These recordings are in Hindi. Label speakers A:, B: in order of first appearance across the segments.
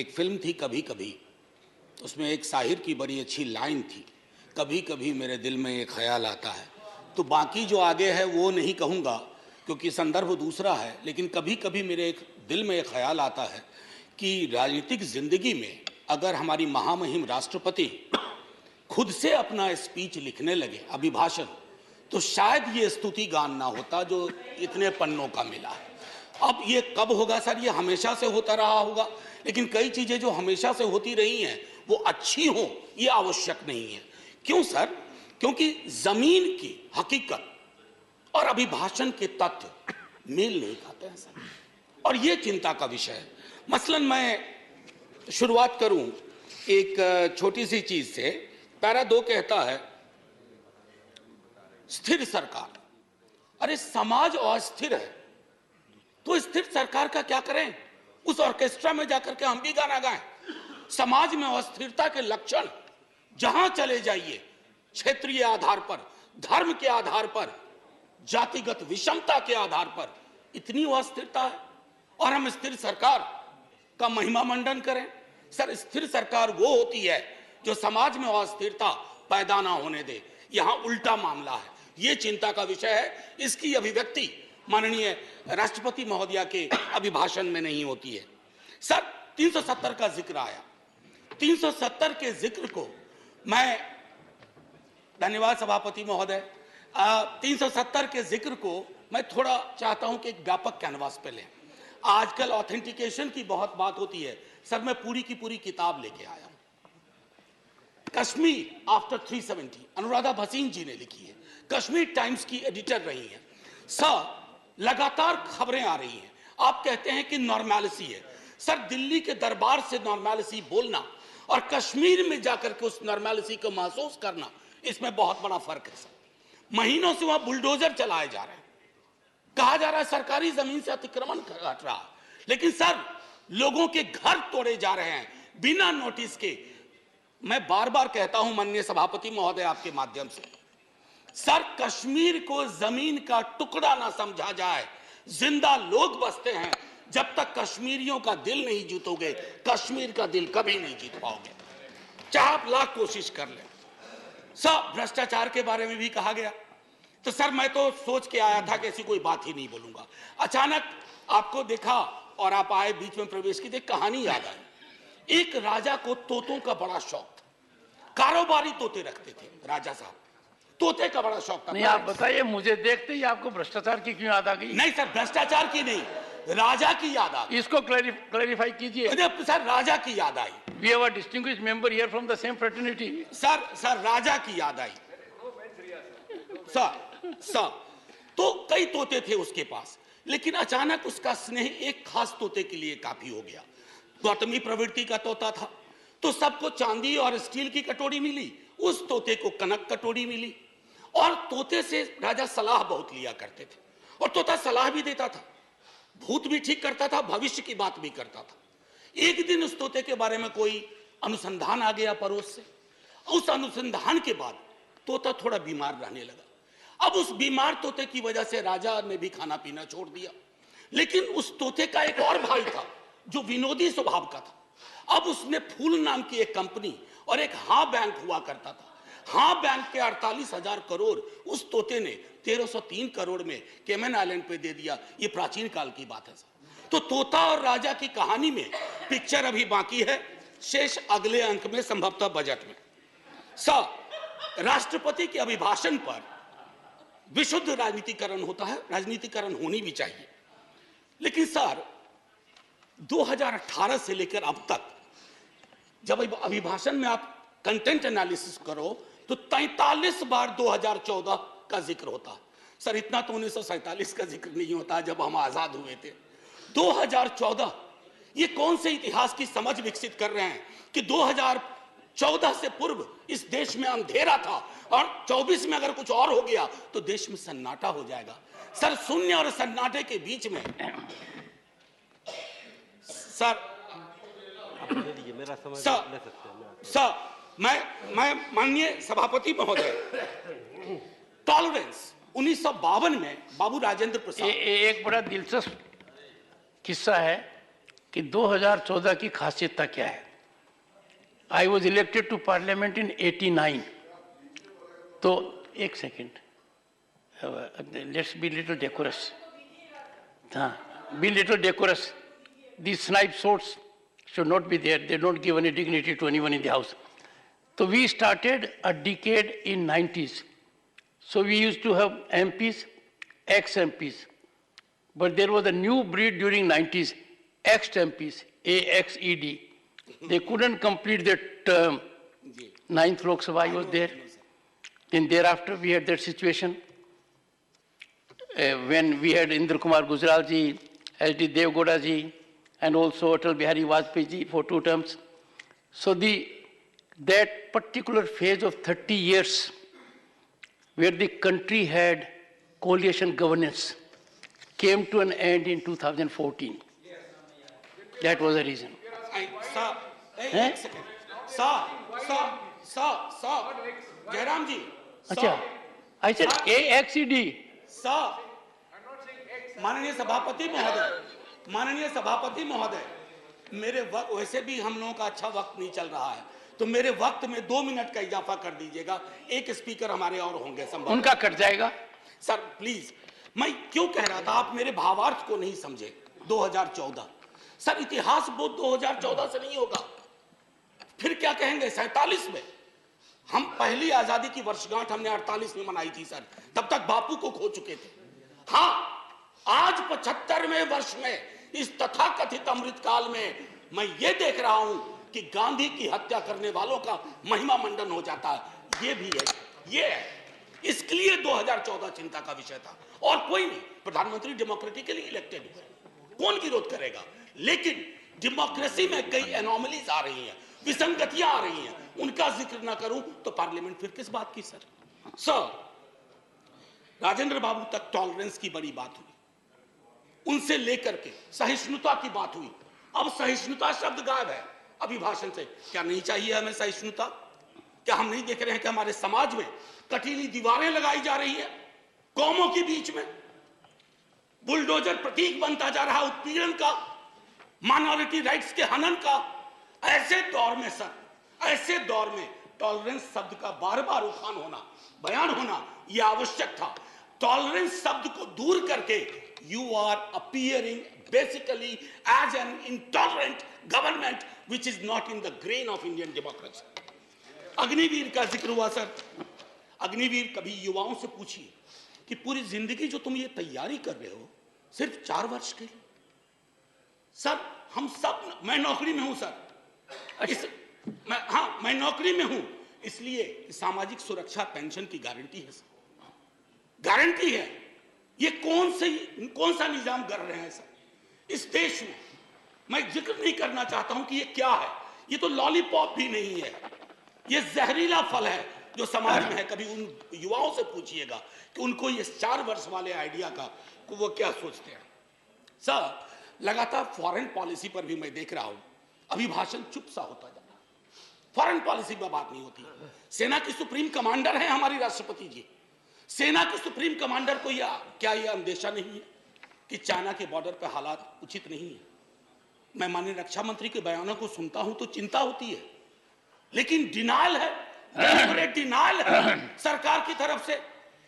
A: एक फिल्म थी कभी कभी, उसमें एक शाहिर की बड़ी अच्छी लाइन थी, कभी कभी मेरे दिल में एक ख्याल आता है। तो बाकी जो आगे है वो नहीं कहूँगा क्योंकि संदर्भ दूसरा है, लेकिन कभी कभी मेरे एक दिल में एक ख्याल आता है कि राजनीतिक जिंदगी में अगर हमारी महामहिम राष्ट्रपति खुद से अपना स्पीच लिखने लगे, अभिभाषण, तो शायद ये स्तुति गान ना होता जो इतने पन्नों का मिला है। अब ये कब होगा सर? ये हमेशा से होता रहा होगा, लेकिन कई चीजें जो हमेशा से होती रही हैं वो अच्छी हो ये आवश्यक नहीं है। क्यों सर? क्योंकि जमीन की हकीकत और अभिभाषण के तथ्य मेल नहीं खाते हैं सर, और ये चिंता का विषय है। मसलन मैं शुरुआत करूं एक छोटी सी चीज से। पैरा 2 कहता है स्थिर सरकार। अरे समाज अस्थिर है तो स्थिर सरकार का क्या करें? उस ऑर्केस्ट्रा में जाकर के हम भी गाना गाएं? समाज में अस्थिरता के लक्षण जहां चले जाइए, क्षेत्रीय आधार पर, धर्म के आधार पर, जातिगत विषमता के आधार पर इतनी अस्थिरता है और हम स्थिर सरकार का महिमा मंडन करें। सर, स्थिर सरकार वो होती है जो समाज में अस्थिरता पैदा ना होने दे। यहां उल्टा मामला है, ये चिंता का विषय है। इसकी अभिव्यक्ति माननीय राष्ट्रपति महोदया के अभिभाषण में नहीं होती है। सर, 370 का जिक्र आया। 370 के जिक्र को मैं, धन्यवाद सभापति महोदय, 370 के जिक्र को मैं थोड़ा चाहता हूं कि एक व्यापक कैनवास पे लें। आजकल ऑथेंटिकेशन की बहुत बात होती है। सर, मैं पूरी की पूरी किताब लेके आया हूं, कश्मीर आफ्टर 370, अनुराधा भसीन जी ने लिखी है, कश्मीर टाइम्स की एडिटर रही हैं। सर, लगातार खबरें आ रही हैं, आप कहते हैं कि नॉर्मैलिसी है। सर, दिल्ली के दरबार से नॉर्मैलिसी बोलना और कश्मीर में जाकर के उस नॉर्मैलिसी को महसूस करना, इसमें बहुत बड़ा फर्क है। सर, महीनों से वहां बुलडोजर चलाए जा रहे हैं, कहा जा रहा है सरकारी जमीन से अतिक्रमण घट रहा है, लेकिन सर लोगों के घर तोड़े जा रहे हैं बिना नोटिस के। मैं बार बार कहता हूं माननीय सभापति महोदय आपके माध्यम से, सर कश्मीर को जमीन का टुकड़ा ना समझा जाए। जिंदा लोग बसते हैं। जब तक कश्मीरियों का दिल नहीं जीतोगे, कश्मीर का दिल कभी नहीं जीत पाओगे, चाहे आप लाख कोशिश कर लें। सर, भ्रष्टाचार के बारे में भी कहा गया। तो सर, मैं तो सोच के आया था कि ऐसी कोई बात ही नहीं बोलूंगा। अचानक आपको देखा और आप आए, बीच में प्रवेश की, एक कहानी याद आई। एक राजा को तोतों का बड़ा शौक था, कारोबारी तोते रखते थे राजा साहब, तोते का बड़ा शौक था।
B: नहीं, आप बताइए, मुझे देखते ही आपको भ्रष्टाचार की क्यों याद आ गई?
A: नहीं सर, भ्रष्टाचार की नहीं, राजा की याद आ गई।
B: इसको क्लैरिफाई कीजिए।
A: सर, राजा की याद आई।
B: We have a distinguished member here from the same fraternity.
A: Sir Raja की याद आई। सर, तो कई तोते थे उसके पास, लेकिन अचानक उसका स्नेह एक खास तोते के लिए काफी हो गया। गौतमी प्रवृत्ति का तोता था, तो सबको चांदी और स्टील की कटोरी मिली, उस तोते को कनक कटोरी मिली। और तोते से राजा सलाह बहुत लिया करते थे, और तोता सलाह भी देता था, भूत भी ठीक करता था, भविष्य की बात भी करता था। एक दिन उस तोते के बारे में कोई अनुसंधान आ गया पड़ोस से। उस अनुसंधान के बाद तोता थोड़ा बीमार रहने लगा। अब उस बीमार तोते की वजह से राजा ने भी खाना पीना छोड़ दिया। लेकिन उस तोते का एक और भाई था जो विनोदी स्वभाव का था। अब उसने फूल नाम की एक कंपनी और एक हाँ बैंक हुआ करता था। हाँ बैंक के 48,000 करोड़ उस तोते ने 1303 करोड़ में केमन आइलैंड पे दे दिया। ये प्राचीन काल की बात है। तो तोता और राजा की कहानी में पिक्चर अभी बाकी है, शेष अगले अंक में, संभवतः बजट में। सर, राष्ट्रपति के अभिभाषण पर विशुद्ध राजनीतिकरण होता है, राजनीतिकरण होनी भी चाहिए। लेकिन सर, 2018 से लेकर अब तक जब अभिभाषण में आप कंटेंट एनालिसिस करो तो 43 बार 2014 का जिक्र होता है। सर, इतना तो 1947 का जिक्र नहीं होता जब हम आजाद हुए थे। 2014, ये कौन से इतिहास की समझ विकसित कर रहे हैं कि 2014 से पूर्व इस देश में अंधेरा था और 24 में अगर कुछ और हो गया तो देश में सन्नाटा हो जाएगा। सर, शून्य और सन्नाटे के बीच में सर मैं माननीय सभापति महोदय, टॉलरेंस 1952 में बाबू राजेंद्र प्रसाद,
B: एक बड़ा दिलचस्प किस्सा है। कि 2014 की खासियत क्या है। I was elected to parliament in 89। तो एक second, let's be little decorous. हाँ, be little decorous. These snipe swords should not be there. They don't give any dignity to anyone in the house. So we started a decade in 90s. So we used to have MPs, ex-MPs. But there was a new breed during 90s, ex-MPs, AXED. They couldn't complete their term. Ninth Lok Sabha was there. Then thereafter we had that situation when we had Indra Kumar Gujral ji, S.D. Devgowda ji, and also Atal Bihari Vajpayee ji for 2 terms. So that particular phase of 30 years where the country had coalition governance came to an end in 2014. That was the reason.
A: Sir, एक second. Sir, Jairam ji.
B: Achha, I said AXED.
A: Sir, माननीय सभापति महोदय, मेरे वक्त वैसे भी हम लोगों का अच्छा वक्त नहीं चल रहा है, तो मेरे वक्त में 2 मिनट का इजाफा कर दीजिएगा। एक स्पीकर हमारे और होंगे, संभव
B: उनका कट जाएगा।
A: सर प्लीज, मैं क्यों कह रहा था, आप मेरे भावार्थ को नहीं समझे। 2014 सर, इतिहास बोध 2014 से नहीं होगा। फिर क्या कहेंगे 47 में? हम पहली आजादी की वर्षगांठ हमने 48 में मनाई थी सर, तब तक बापू को खो चुके थे। हाँ, आज 75वें वर्ष में इस तथाकथित अमृतकाल में मैं ये देख रहा हूं कि गांधी की हत्या करने वालों का महिमा मंडन हो जाता है। ये भी है, ये है। इसके लिए 2014 चिंता का विषय था और कोई नहीं। प्रधानमंत्री डेमोक्रेटिकली इलेक्टेड हुए, कौन विरोध करेगा? लेकिन डेमोक्रेसी में कई एनोमलीज आ रही हैं, विसंगतियां आ रही हैं, उनका जिक्र ना करूं तो पार्लियामेंट फिर किस बात की? सर, राजेंद्र बाबू तक टॉलरेंस की बड़ी बात हुई, उनसे लेकर के सहिष्णुता की बात हुई। अब सहिष्णुता शब्द गायब है अभिभाषण से। क्या नहीं चाहिए हमें सहिष्णुता? क्या हम नहीं देख रहे हैं कि हमारे समाज में कटीली दीवारें लगाई जा रही है कौमों के बीच में? बुलडोजर प्रतीक बनता जा रहा उत्पीड़न का, माइनॉरिटी राइट्स के हनन का। ऐसे दौर में सर, ऐसे दौर में टॉलरेंस शब्द का बार बार उठान होना, बयान होना यह आवश्यक था। टॉलरेंस शब्द को दूर करके you are appearing basically as an intolerant government which is not in the grain of Indian democracy. Agniveer का जिक्र हुआ सर। अग्निवीर, कभी युवाओं से पूछिए कि पूरी जिंदगी जो तुम ये तैयारी कर रहे हो सिर्फ 4 वर्ष के लिए। सर हम सब, मैं नौकरी में हूं सर, मैं नौकरी में हूं, इसलिए सामाजिक सुरक्षा पेंशन की गारंटी है सर, गारंटी है। ये कौन सा निजाम कर रहे हैं सर इस देश में? मैं जिक्र नहीं करना चाहता हूं कि ये क्या है। ये तो लॉलीपॉप भी नहीं है, ये जहरीला फल है जो समाज में है। कभी उन युवाओं से पूछिएगा कि उनको ये 4 वर्ष वाले आइडिया का वो क्या सोचते हैं। सर, लगातार फॉरेन पॉलिसी पर भी मैं देख रहा हूं अभिभाषण चुप सा होता जा रहा है। फॉरेन पॉलिसी पर बात नहीं होती। सेना की सुप्रीम कमांडर है हमारी राष्ट्रपति जी। सेना के सुप्रीम कमांडर को क्या यह अंदेशा नहीं है कि चाइना के बॉर्डर पर हालात उचित नहीं है? मैं माननीय रक्षा मंत्री के बयानों को सुनता हूं तो चिंता होती है, लेकिन डिनायल है, डिनायल है सरकार की तरफ से।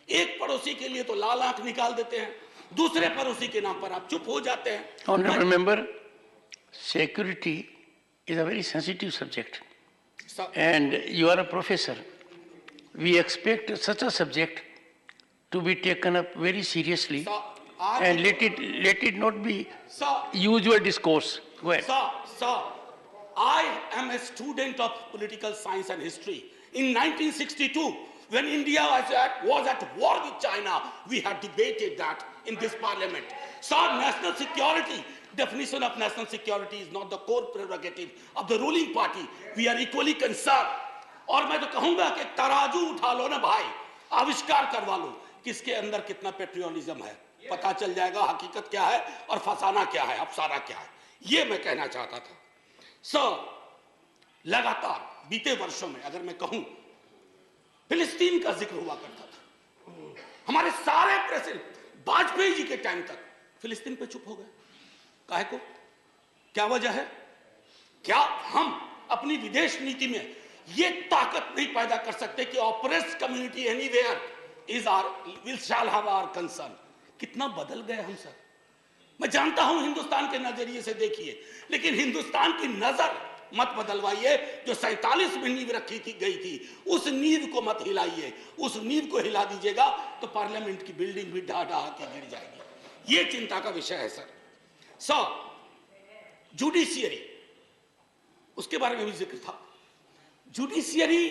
A: एक पड़ोसी के लिए तो लाल आंख निकाल देते हैं, दूसरे पड़ोसी के नाम पर आप चुप हो जाते हैं।
B: Honorable member, security is a very sensitive subject, and you are a professor. We expect such a subject to be taken up very seriously, and let it not be usual discourse. Go ahead.
A: Sir, I am a student of political science and history. In 1962, when India was at war with China, we had debated that in this parliament. Sir, national security, definition of national security is not the core prerogative of the ruling party. We are equally concerned. और मैं तो कहूंगा कि तराजू उठा लो ना भाई, आविष्कार करवा लो किसके अंदर कितना पेट्रियोटिज्म है, पता चल जाएगा हकीकत क्या है और फसाना क्या है, अफसाना क्या है। ये मैं कहना चाहता था। सर, लगातार बीते वर्षों में अगर मैं कहूं फिलिस्तीन का जिक्र हुआ करता था। हमारे सारे प्रेसिडेंट वाजपेयी जी के टाइम तक फिलिस्तीन पे चुप हो गए। काहे को? क्या वजह है? क्या हम अपनी विदेश नीति में ये ताकत नहीं पैदा कर सकते कि operates community anywhere is are will shall have our concern? कितना बदल गए हम सर। मैं जानता हूं हिंदुस्तान के नजरिए से देखिए, लेकिन हिंदुस्तान की नजर मत बदलवाइए। जो 47 में नींव रखी थी गई थी, उस नींव को मत हिलाइए। उस नींव को हिला दीजिएगा तो पार्लियामेंट की बिल्डिंग भी ढा ढा के गिर जाएगी। ये चिंता का विषय है सर। जुडिशियरी, उसके बारे में भी जिक्र था। जुडिशियरी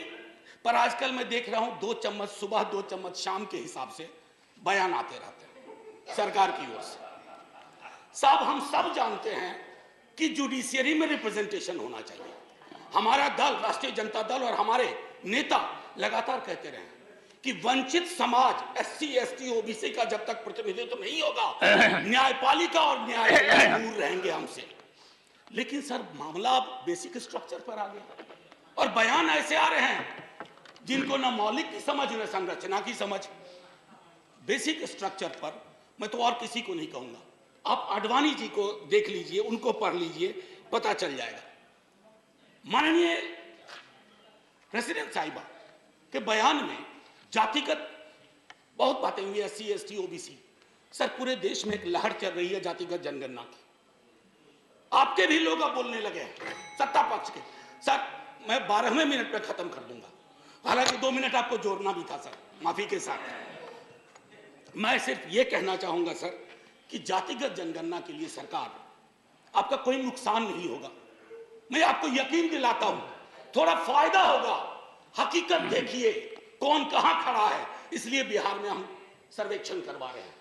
A: पर आजकल मैं देख रहा हूं 2 चम्मच सुबह 2 चम्मच शाम के हिसाब से बयान आते रहते हैं सरकार की ओर से। साहब हम सब जानते हैं कि जुडिशियरी में रिप्रेजेंटेशन होना चाहिए। हमारा दल राष्ट्रीय जनता दल और हमारे नेता लगातार कहते रहे कि वंचित समाज SC ST OBC का जब तक प्रतिनिधित्व नहीं होगा, न्यायपालिका और न्यायालय दूर रहेंगे हमसे। लेकिन सर मामला अब बेसिक स्ट्रक्चर पर आ गया और बयान ऐसे आ रहे हैं जिनको न मौलिक की समझ न संरचना की समझ। बेसिक स्ट्रक्चर पर मैं तो और किसी को नहीं कहूंगा, आप आडवाणी जी को देख लीजिए, उनको पढ़ लीजिए, पता चल जाएगा। माननीय प्रेसिडेंट साहिबा के बयान में जातिगत बहुत बातें हुई, SC ST OBC। सर पूरे देश में एक लहर चल रही है जातिगत जनगणना की। आपके भी लोग अब बोलने लगे हैं, सत्ता पक्ष के। सर मैं 12वें मिनट में खत्म कर दूंगा, हालांकि 2 मिनट आपको जोड़ना भी था सर, माफी के साथ। मैं सिर्फ ये कहना चाहूंगा सर कि जातिगत जनगणना के लिए सरकार, आपका कोई नुकसान नहीं होगा। मैं आपको यकीन दिलाता हूं, थोड़ा फायदा होगा। हकीकत देखिए कौन कहां खड़ा है, इसलिए बिहार में हम सर्वेक्षण करवा रहे हैं।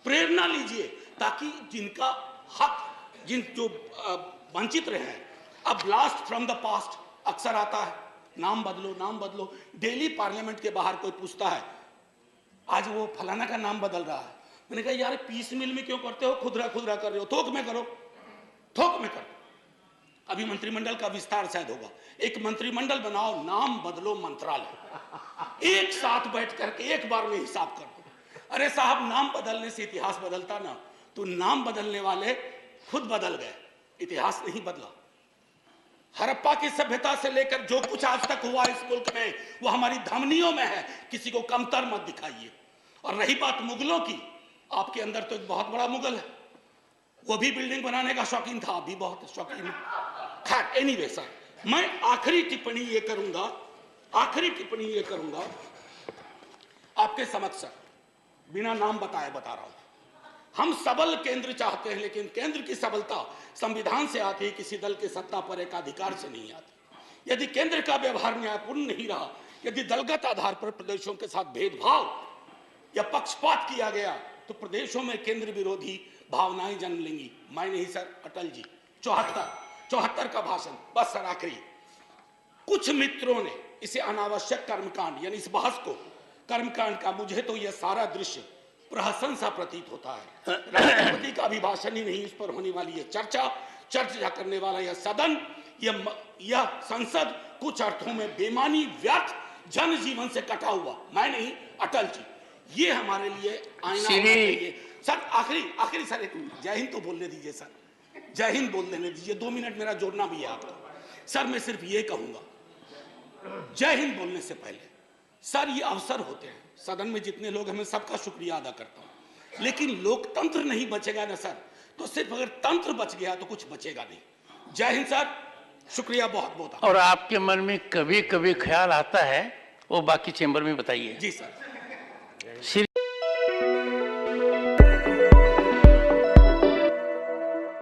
A: प्रेरणा लीजिए ताकि जिनका हक, जो वंचित रहे हैं, अब ब्लास्ट फ्रॉम द पास्ट अक्सर आता है, नाम बदलो नाम बदलो। डेली पार्लियामेंट के बाहर कोई पूछता है आज वो फलाना का नाम बदल रहा है। मैंने कहा यार पीस मिल में क्यों करते हो, खुदरा खुदरा कर रहे हो, थोक में करो, थोक में करो। अभी मंत्रिमंडल का विस्तार शायद होगा, एक मंत्रिमंडल बनाओ, नाम बदलो मंत्रालय, एक साथ बैठ करके एक बार में हिसाब कर दो। अरे साहब नाम बदलने से इतिहास बदलता ना, तो नाम बदलने वाले खुद बदल गए, इतिहास नहीं बदला। हड़प्पा की सभ्यता से लेकर जो कुछ आज तक हुआ इस मुल्क में, वो हमारी धमनियों में है, किसी को कमतर मत दिखाइए। और रही बात मुगलों की, आपके अंदर तो एक बहुत बड़ा मुगल है, वो भी बिल्डिंग बनाने का शौकीन था, अभी बहुत शौकीन है। खैर एनीवे सर, मैं आखिरी टिप्पणी ये करूंगा आपके समक्ष सर, बिना नाम बताए बता रहा हूं। हम सबल केंद्र चाहते हैं, लेकिन केंद्र की सबलता संविधान से आती है, किसी दल के सत्ता पर एक अधिकार से नहीं आती। यदि केंद्र का व्यवहार न्यायपूर्ण नहीं रहा, यदि दलगत आधार पर प्रदेशों के साथ भेदभाव या पक्षपात किया गया, तो प्रदेशों में केंद्र विरोधी भावनाएं जन्म लेंगी। मैं नहीं सर, अटल जी 74 का भाषण। बस सर आखिरी, कुछ मित्रों ने इसे अनावश्यक कर्मकांड, यानी इस बहस को कर्मकांड का, मुझे तो यह सारा दृश्य प्रहसन सा प्रतीत होता है। राष्ट्रपति का अभिभाषण ही नहीं, इस पर होने वाली यह चर्चा करने वाला यह सदन, यह संसद कुछ अर्थों में बेमानी, व्यर्थ, जनजीवन से कटा हुआ। मैं नहीं, अटल जी, ये हमारे लिए आईना होना चाहिए। सर आखिरी सर, एक जय हिंद तो बोलने दीजिए सर, जय हिंद बोल देने दीजिए, 2 मिनट मेरा जोड़ना भी है आपका। सर मैं सिर्फ ये कहूंगा, जय हिंद बोलने से पहले सर ये अवसर होते हैं, सदन में जितने लोग हैं मैं सबका शुक्रिया अदा करता हूं, लेकिन लोकतंत्र नहीं बचेगा ना सर, तो सिर्फ अगर तंत्र बच गया तो कुछ बचेगा नहीं। जय हिंद सर, शुक्रिया बहुत बहुत।
B: और आपके मन में कभी कभी ख्याल आता है, वो बाकी चेंबर में बताइए।
A: जी सर।